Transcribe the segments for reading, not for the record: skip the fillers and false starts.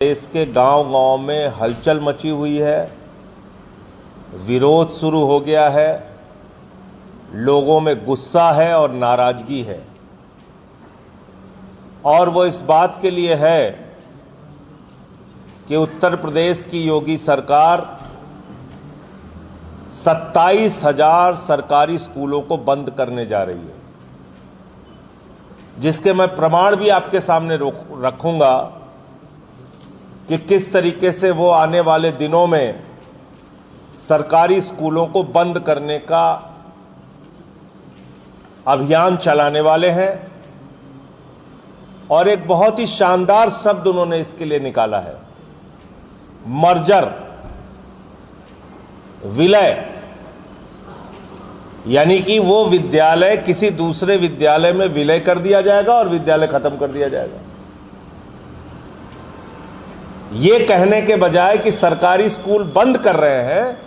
देश के गांव-गांव में हलचल मची हुई है, विरोध शुरू हो गया है, लोगों में गुस्सा है और नाराजगी है। और वो इस बात के लिए है कि उत्तर प्रदेश की योगी सरकार 27,000 सरकारी स्कूलों को बंद करने जा रही है, जिसके मैं प्रमाण भी आपके सामने रखूंगा कि किस तरीके से वो आने वाले दिनों में सरकारी स्कूलों को बंद करने का अभियान चलाने वाले हैं। और एक बहुत ही शानदार शब्द उन्होंने इसके लिए निकाला है, मर्जर, विलय, यानी कि वो विद्यालय किसी दूसरे विद्यालय में विलय कर दिया जाएगा और विद्यालय खत्म कर दिया जाएगा। ये कहने के बजाय कि सरकारी स्कूल बंद कर रहे हैं,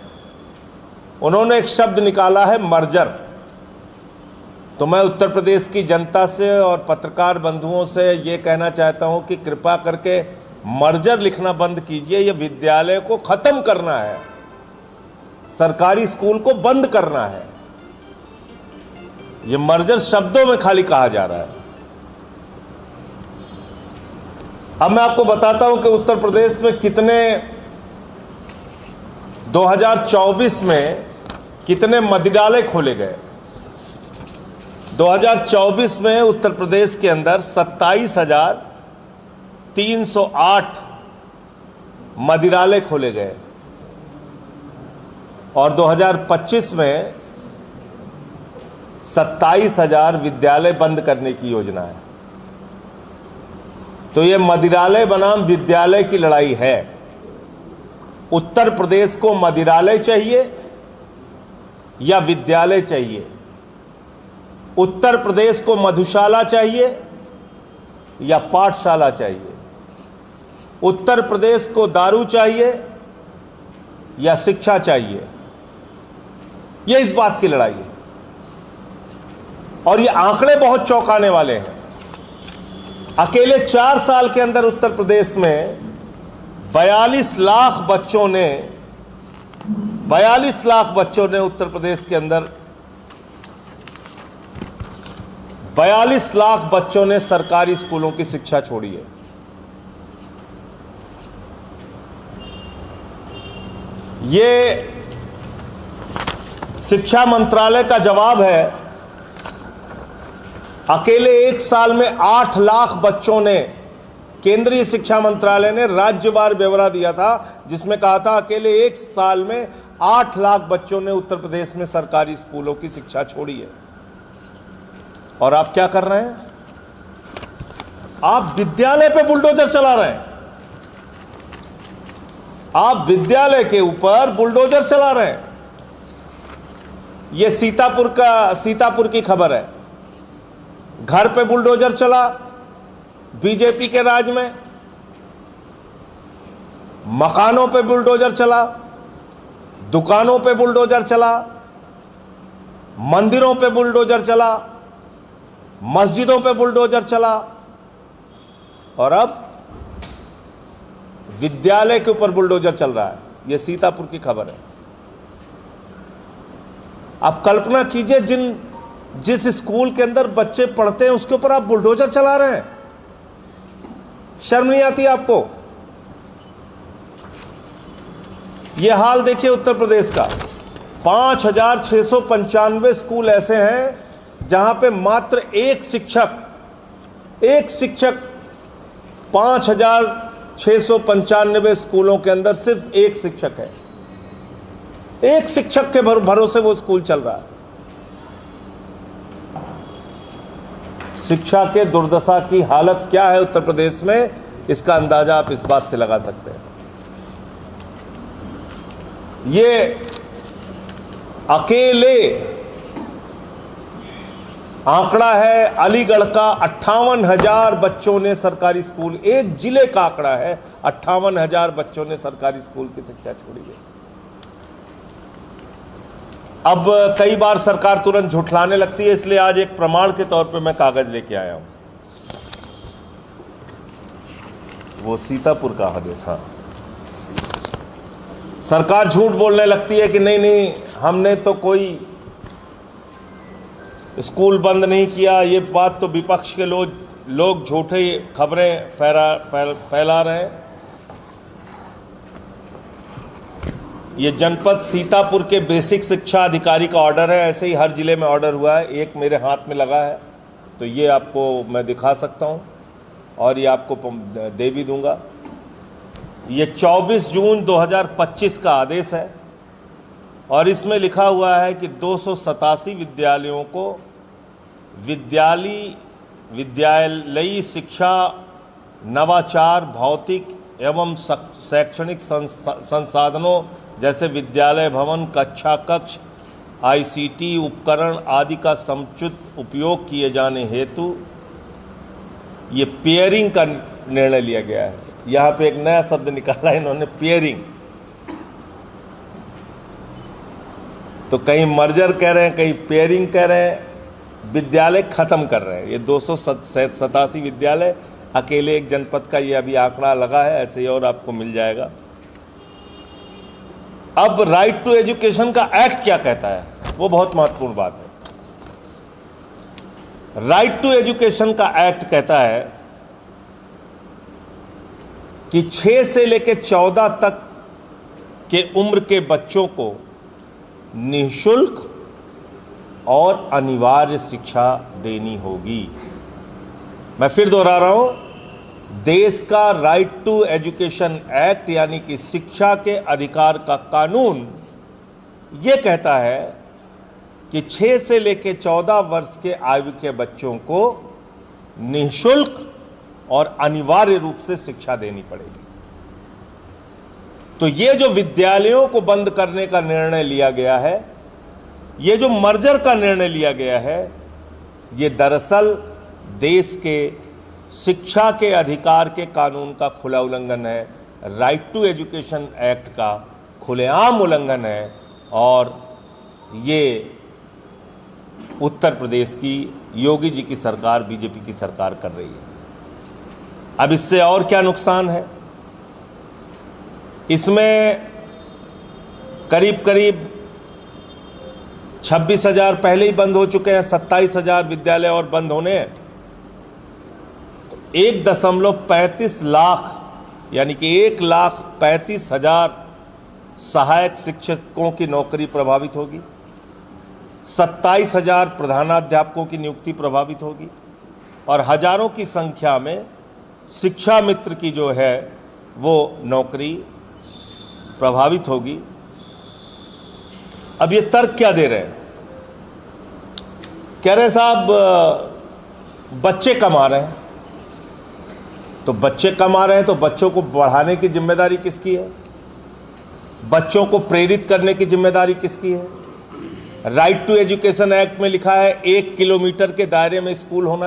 उन्होंने एक शब्द निकाला है, मर्जर। तो मैं उत्तर प्रदेश की जनता से और पत्रकार बंधुओं से ये कहना चाहता हूं कि कृपा करके मर्जर लिखना बंद कीजिए। ये विद्यालय को खत्म करना है, सरकारी स्कूल को बंद करना है। ये मर्जर शब्दों में खाली कहा जा रहा है। अब मैं आपको बताता हूं कि उत्तर प्रदेश में कितने 2024 में कितने मदिरालय खोले गए। 2024 में उत्तर प्रदेश के अंदर 27,308 मदिरालय खोले गए और 2025 में 27,000 विद्यालय बंद करने की योजना है। तो ये मदिरालय बनाम विद्यालय की लड़ाई है। उत्तर प्रदेश को मदिरालय चाहिए या विद्यालय चाहिए? उत्तर प्रदेश को मधुशाला चाहिए या पाठशाला चाहिए? उत्तर प्रदेश को दारू चाहिए या शिक्षा चाहिए? ये इस बात की लड़ाई है। और ये आंकड़े बहुत चौंकाने वाले हैं। अकेले 4 साल के अंदर उत्तर प्रदेश में 42 लाख बच्चों ने उत्तर प्रदेश के अंदर 42 लाख बच्चों ने सरकारी स्कूलों की शिक्षा छोड़ी है। ये शिक्षा मंत्रालय का जवाब है। अकेले 1 साल में 8 लाख बच्चों ने, केंद्रीय शिक्षा मंत्रालय ने राज्यवार ब्यौरा दिया था जिसमें कहा था अकेले 1 साल में 8 लाख बच्चों ने उत्तर प्रदेश में सरकारी स्कूलों की शिक्षा छोड़ी है। और आप क्या कर रहे हैं? आप विद्यालय पे बुलडोजर चला रहे हैं। आप विद्यालय के ऊपर बुलडोजर चला रहे हैं। यह सीतापुर की खबर है। घर पे बुलडोजर चला बीजेपी के राज में, मकानों पे बुलडोजर चला, दुकानों पे बुलडोजर चला, मंदिरों पे बुलडोजर चला, मस्जिदों पे बुलडोजर चला, और अब विद्यालय के ऊपर बुलडोजर चल रहा है। यह सीतापुर की खबर है। आप कल्पना कीजिए, जिस स्कूल के अंदर बच्चे पढ़ते हैं उसके ऊपर आप बुलडोजर चला रहे हैं। शर्म नहीं आती आपको? यह हाल देखिए उत्तर प्रदेश का। 5,695 स्कूल ऐसे हैं जहां पे मात्र एक शिक्षक 5,695 स्कूलों के अंदर सिर्फ एक शिक्षक है। एक शिक्षक के भरोसे वो स्कूल चल रहा है। शिक्षा के दुर्दशा की हालत क्या है उत्तर प्रदेश में, इसका अंदाजा आप इस बात से लगा सकते हैं। ये अकेले आंकड़ा है अलीगढ़ का। 58,000 बच्चों ने सरकारी स्कूल, एक जिले का आंकड़ा है, 58,000 बच्चों ने सरकारी स्कूल की शिक्षा छोड़ी है। अब कई बार सरकार तुरंत झुठलाने लगती है, इसलिए आज एक प्रमाण के तौर पे मैं कागज लेके आया हूं। वो सीतापुर का आदेश, हाँ। सरकार झूठ बोलने लगती है कि नहीं नहीं हमने तो कोई स्कूल बंद नहीं किया। ये बात तो विपक्ष के लोग झूठे खबरें फैला रहे हैं। ये जनपद सीतापुर के बेसिक शिक्षा अधिकारी का ऑर्डर है। ऐसे ही हर जिले में ऑर्डर हुआ है। एक मेरे हाथ में लगा है तो ये आपको मैं दिखा सकता हूँ और ये आपको दे भी दूंगा। ये 24 जून 2025 का आदेश है और इसमें लिखा हुआ है कि 287 विद्यालयों को विद्यालयी शिक्षा, नवाचार, भौतिक एवं शैक्षणिक संसाधनों जैसे विद्यालय भवन, कक्षा कक्ष, ICT उपकरण आदि का समुचित उपयोग किए जाने हेतु ये पेयरिंग का निर्णय लिया गया है। यहाँ पे एक नया शब्द निकाला इन्होंने, पेयरिंग। तो कहीं मर्जर कह रहे हैं, कहीं पेयरिंग कह रहे हैं, विद्यालय खत्म कर रहे हैं। ये 287 विद्यालय अकेले एक जनपद का ये अभी आंकड़ा लगा है, ऐसे ही और आपको मिल जाएगा। अब राइट टू एजुकेशन का एक्ट क्या कहता है, वो बहुत महत्वपूर्ण बात है। राइट टू एजुकेशन का एक्ट कहता है कि 6 से लेकर 14 तक के उम्र के बच्चों को निःशुल्क और अनिवार्य शिक्षा देनी होगी। मैं फिर दोहरा रहा हूं, देश का राइट टू एजुकेशन एक्ट यानी कि शिक्षा के अधिकार का कानून ये कहता है कि 6 से लेकर 14 वर्ष के आयु के बच्चों को निःशुल्क और अनिवार्य रूप से शिक्षा देनी पड़ेगी। तो ये जो विद्यालयों को बंद करने का निर्णय लिया गया है, ये जो मर्जर का निर्णय लिया गया है, ये दरअसल देश के शिक्षा के अधिकार के कानून का खुला उल्लंघन है, राइट टू एजुकेशन एक्ट का खुलेआम उल्लंघन है। और ये उत्तर प्रदेश की योगी जी की सरकार, बीजेपी की सरकार कर रही है। अब इससे और क्या नुकसान है, इसमें करीब करीब 26,000 पहले ही बंद हो चुके हैं, 27,000 विद्यालय और बंद होने हैं। तो 1.35 लाख यानी कि 1,35,000 सहायक शिक्षकों की नौकरी प्रभावित होगी, 27,000 प्रधानाध्यापकों की नियुक्ति प्रभावित होगी और हजारों की संख्या में शिक्षा मित्र की जो है वो नौकरी प्रभावित होगी। अब ये तर्क क्या दे रहे हैं, कह रहे साहब बच्चे कमा रहे हैं, तो बच्चे कमा रहे हैं तो बच्चों को बढ़ाने की जिम्मेदारी किसकी है, बच्चों को प्रेरित करने की जिम्मेदारी किसकी है। राइट टू एजुकेशन एक्ट में लिखा है 1 किलोमीटर के दायरे में स्कूल होना